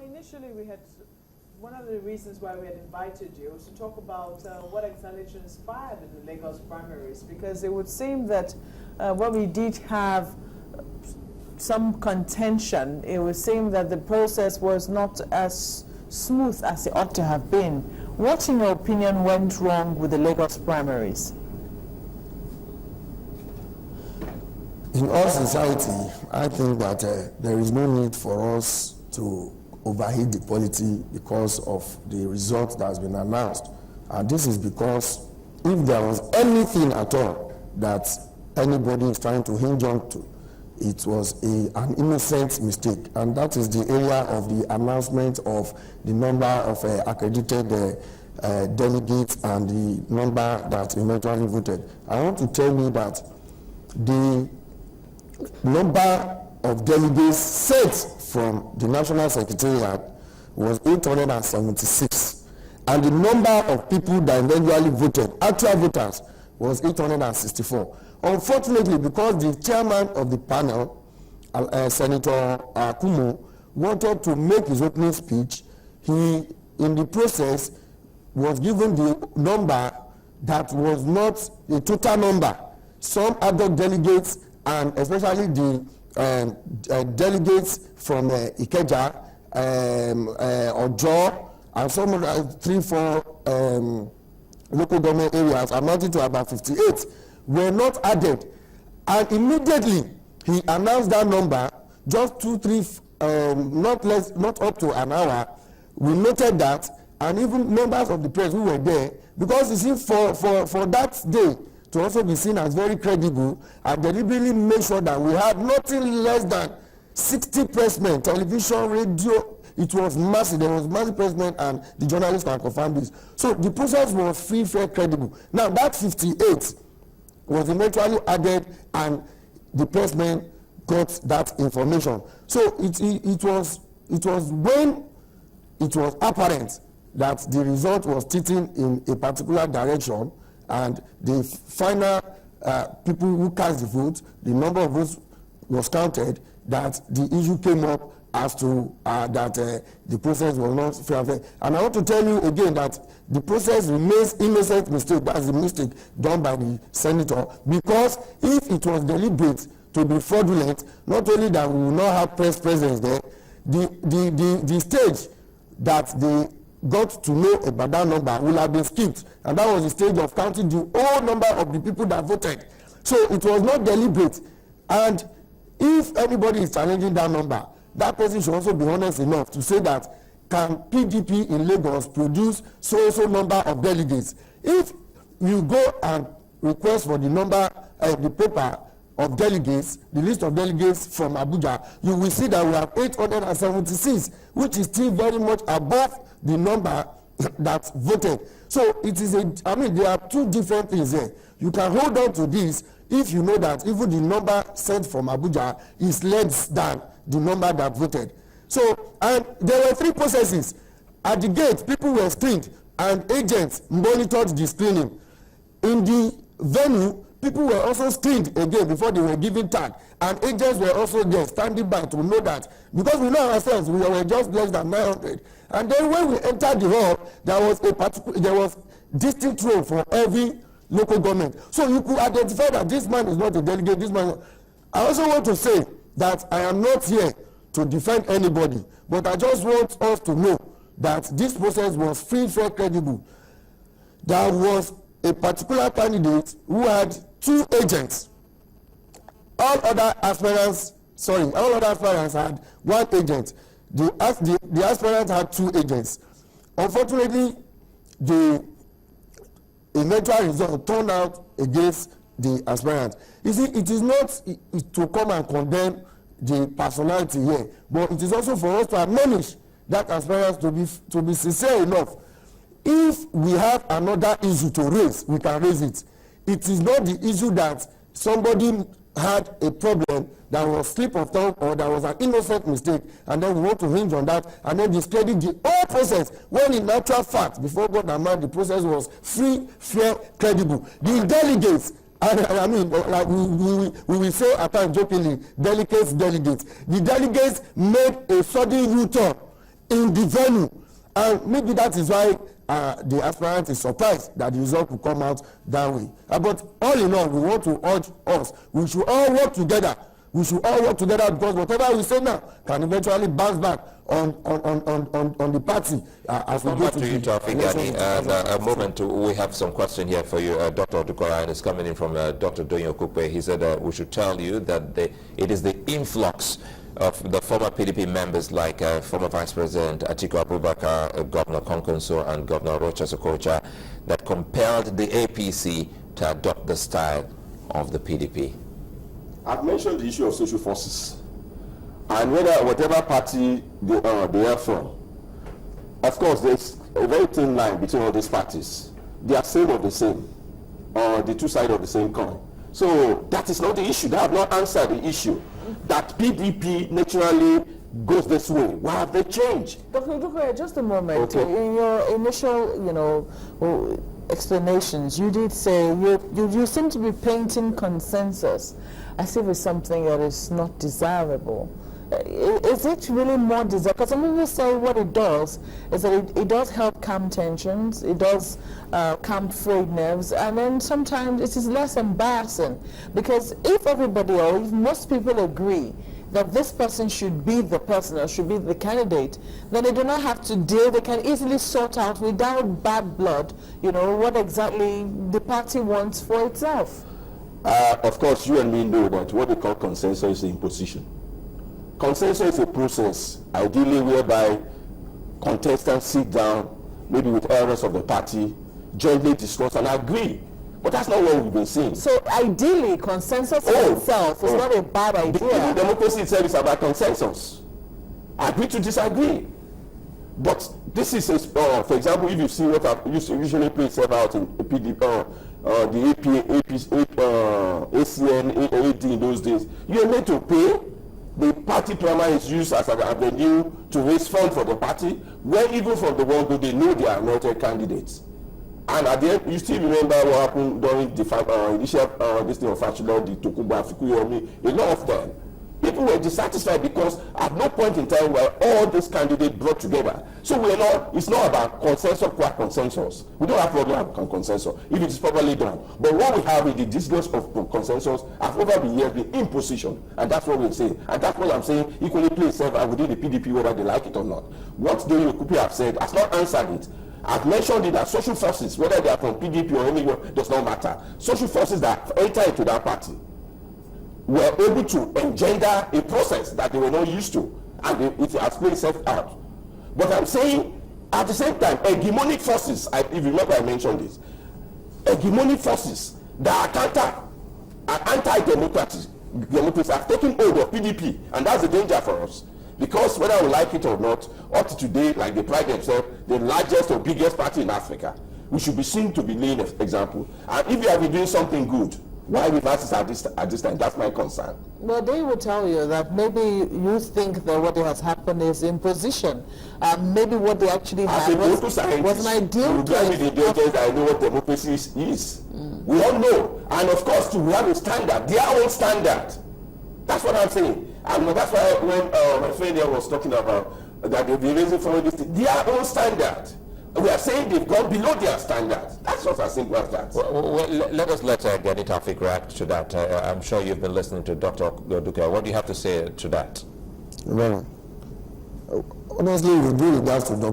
Initially we had, one of the reasons why we had invited you was to talk about what exactly transpired in the Lagos primaries, because it would seem that when we did have some contention, it would seem that the process was not as smooth as it ought to have been. What, in your opinion, went wrong with the Lagos primaries? In all society, I think that there is no need for us to overheat the polity because of the result that has been announced. And this is because if there was anything at all that anybody is trying to hinge on to, it was an innocent mistake. And that is the area of the announcement of the number of accredited delegates and the number that eventually voted. I want to tell you that the number of delegates sent from the National Secretariat was 876, and the number of people that eventually voted, actual voters, was 864. Unfortunately, because the chairman of the panel, Senator Akumo, wanted to make his opening speech, he, in the process, was given the number that was not a total number. Some other delegates, and especially the delegates from Ikeja, Ojo, and some of the 3-4 local government areas, amounting to about 58, were not added. And immediately he announced that number, just 2-3, not up to an hour. We noted that, and even members of the press who were there, because you see, for that day to also be seen as very credible, and deliberately make sure that we had nothing less than 60 pressmen, television, radio. It was massive. There was massive pressmen, and the journalists can confirm this. So the process was free, fair, credible. Now that 58 was eventually added, and the pressmen got that information. So it was when it was apparent that the result was tilting in a particular direction, and the final people who cast the vote, the number of votes was counted, that the issue came up as to that the process was not fair and fair. And I want to tell you again that the process remains innocent mistake. That's the mistake done by the senator, because if it was deliberate to be fraudulent, not only that we will not have press presence there, the stage that they got to know about that number will have been skipped, and that was the stage of counting the whole number of the people that voted. So it was not deliberate, and if anybody is challenging that number, that person should also be honest enough to say that, can PDP in Lagos produce so number of delegates? If you go and request for the number, the paper of delegates, the list of delegates from Abuja, you will see that we have 876, which is still very much above the number that voted. So it is there are two different things there. You can hold on to this if you know that even the number sent from Abuja is less than the number that voted. So, and there were 3 processes. At the gate, people were screened, and agents monitored the screening. In the venue, people were also screened again before they were given tag, and agents were also there standing by to know that, because we know ourselves, we were just less than 900. And then when we entered the hall, there was distinct role for every local government. So you could identify that this man is not a delegate, this man. I also want to say that I am not here to defend anybody, but I just want us to know that this process was free, fair, credible. There was a particular candidate who had 2 agents. All other aspirants had 1 agent. The aspirant had 2 agents. Unfortunately, the eventual result turned out against the aspirant. You see, it is not to come and condemn the personality here, but it is also for us to admonish that aspirant to be sincere enough. If we have another issue to raise, we can raise it. It is not the issue that somebody had a problem that was slip of tongue or that was an innocent mistake, and then we want to hinge on that and then discredit the whole process, when in actual fact, before God and man, the process was free, fair, credible. The delegates And I mean, like we will say at times jokingly, delegates. The delegates made a sudden U-turn in the venue, and maybe that is why the aspirant is surprised that the result will come out that way. But all in all, we want to urge us, we should all work together. Because whatever we say now can eventually bounce back on the party as we go to you, Taufik. A moment, we have some question here for you. Dr. Odukoya is coming in from Dr. Donyo Kupe. He said we should tell you that it is the influx of the former PDP members like former Vice President Atiku Abubakar, Governor Konkonso, and Governor Rocha Sokocha that compelled the APC to adopt the style of the PDP. I've mentioned the issue of social forces, and whatever party they are from. Of course, there's a very thin line between all these parties. They are same of the same, the two sides of the same coin. So that is not the issue. They have not answered the issue that PDP naturally goes this way. Why have they changed? Dr. Odukoya, just a moment. Okay. In your initial, explanations, you did say you seem to be painting consensus as if it's something that is not desirable. Is it really more desirable? Because some people say what it does is that it does help calm tensions, it does calm frayed nerves, and then sometimes it is less embarrassing. Because if everybody or if most people agree that this person should be the person or should be the candidate, then they do not have to deal, they can easily sort out without bad blood, what exactly the party wants for itself. Of course, you and me know that what we call consensus is imposition. Consensus is a process, ideally whereby contestants sit down, maybe with elders of the party, jointly discuss and agree. But that's not what we've been seeing. So ideally, consensus itself is not a bad idea. Democracy itself is about consensus. Agree to disagree. But this is, for example, if you see what usually play itself out in PDP, the ACN, AD in those days, you're made to pay. The party primary is used as an avenue to raise funds for the party, where even from the one they know they are anointed candidates. And at the end, you still remember what happened during the initial this thing of Fashidon, the Tokuba, Fikuyomi, a lot of them. People were dissatisfied because at no point in time were all these candidates brought together. So it's not about consensus qua consensus. We don't have problem with consensus if it is properly done. But what we have is the discourse of consensus have over the years been imposition. And that's what we're saying. And that's what I'm saying equally plays itself within the PDP whether they like it or not. What Donyo Kupe have said has not answered it. I've mentioned it that social forces, whether they are from PDP or anywhere, does not matter. Social forces that enter into that party were able to engender a process that they were not used to, and it has played itself out. But I'm saying, at the same time, hegemonic forces, if you remember I mentioned this, hegemonic forces that are anti-democratic, have taken hold of PDP, and that's the danger for us. Because whether we like it or not, up to today, like they pride themselves, the largest or biggest party in Africa, we should be seen to be laying an example. And if you have been doing something good, why reverse at this time? That's my concern. Well, they will tell you that maybe you think that what has happened is imposition. Maybe what they actually had was an ideal case. I know what democracy is. We all know. And of course, we have a standard, their own standard. That's what I'm saying. And that's why when my friend here was talking about that they'll be raising for this thing, their own standard. We are saying they've gone below their standards. That's just as simple as that. Well, let us let Gani Taufik react to that. I'm sure you've been listening to Dr. Odukoya. What do you have to say to that? Well, honestly, with regards to the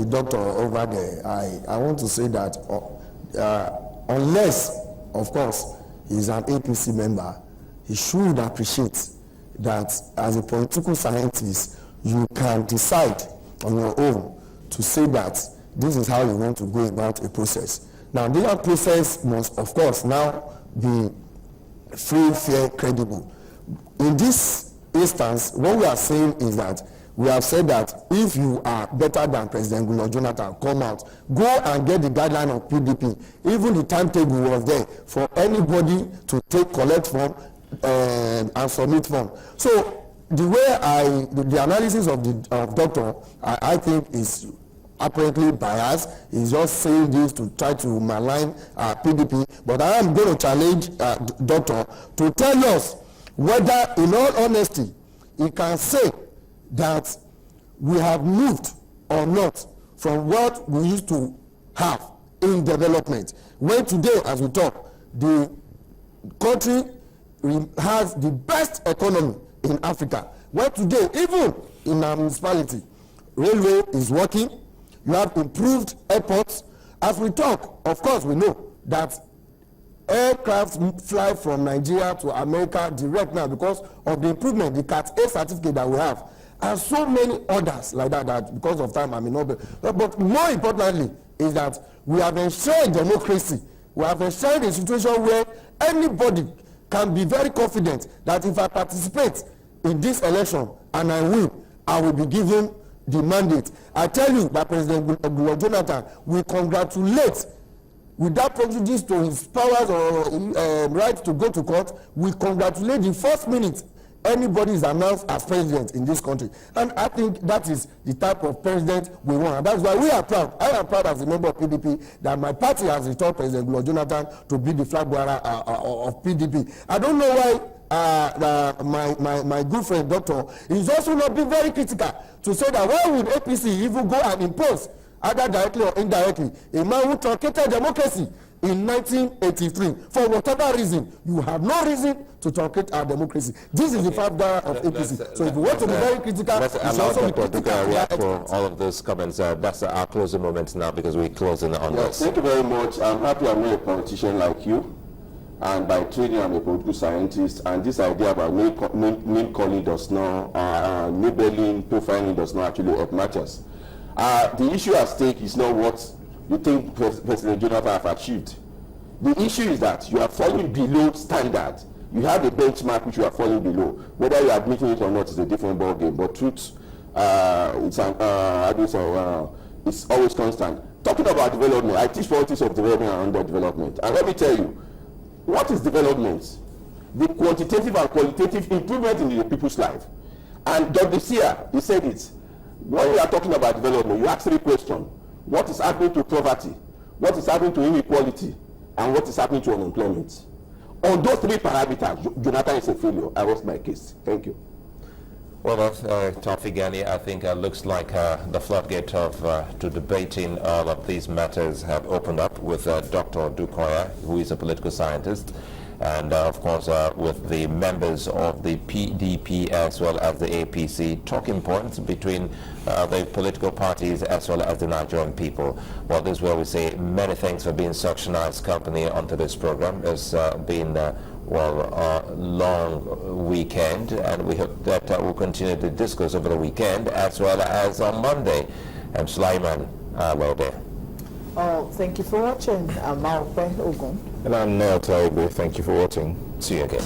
doctor over there, I want to say that unless, of course, he's an APC member, he should appreciate that as a political scientist, you can decide on your own to say that this is how you want to go about a process. Now, this process must, of course, now be free, fair, credible. In this instance, what we are saying is that we have said that if you are better than President Goodluck Jonathan, come out, go and get the guideline of PDP. Even the timetable was there for anybody to collect form and submit form. So the way the analysis of the doctor, I think is apparently biased. He's just saying this to try to malign PDP. But I am going to challenge Doctor to tell us whether, in all honesty, he can say that we have moved or not from what we used to have in development. When today, as we talk, the country has the best economy in Africa. When today, even in our municipality, railway is working, you have improved airports. As we talk, of course, we know that aircraft fly from Nigeria to America direct now because of the improvement, the Cat A certificate that we have, and so many others like that because of time I may not be. But more importantly is that we have ensured democracy. We have ensured a situation where anybody can be very confident that if I participate in this election and I win, I will be given the mandate. I tell you that President Goodluck Jonathan will congratulate, without prejudice to his powers or right to go to court, we congratulate the first minute anybody is announced as president in this country. And I think that is the type of president we want. And that's why we are proud. I am proud as a member of PDP that my party has returned President Goodluck Jonathan to be the flag bearer of PDP. I don't know why my good friend Doctor is also not being very critical to say that why would APC even go and impose, either directly or indirectly, a man who truncated democracy in 1983 for whatever reason. You have no reason to truncate our democracy. This is the flag bearer of APC. So if you want to be very critical, let's allow Dr. Duka react for all of those comments. That's our closing moments now because we're closing on this. Thank you very much. I'm happy I'm not a politician like you. And by training, I'm a political scientist. And this idea about name calling does not, labeling, profiling does not actually help matters. The issue at stake is not what you think President Jonathan have achieved. The issue is that you are falling below standard. You have a benchmark which you are falling below. Whether you are admitting it or not is a different ballgame. But truth, it's always constant. Talking about development, I teach politics of development and underdevelopment. And let me tell you, what is development? The quantitative and qualitative improvement in the people's life. And Dr. Sia, he said it. When we are talking about development, you ask 3 questions. What is happening to poverty? What is happening to inequality? And what is happening to unemployment? On those 3 parameters, Jonathan is a failure. I rest my case. Thank you. Well, Taufik Ghani, I think looks like the floodgate to debating all of these matters have opened up with Dr. Dukoya, who is a political scientist, and of course with the members of the PDP as well as the APC, talking points between the political parties as well as the Nigerian people. Well, this is where we say many thanks for being such a nice company onto this program. It's been a long weekend, and we hope that we'll continue to discuss over the weekend as well as on Monday. I'm Sulaiman Lode. Oh, thank you for watching. I'm Maokwe Ogun. And I'm Neo Taibe. Thank you for watching. See you again.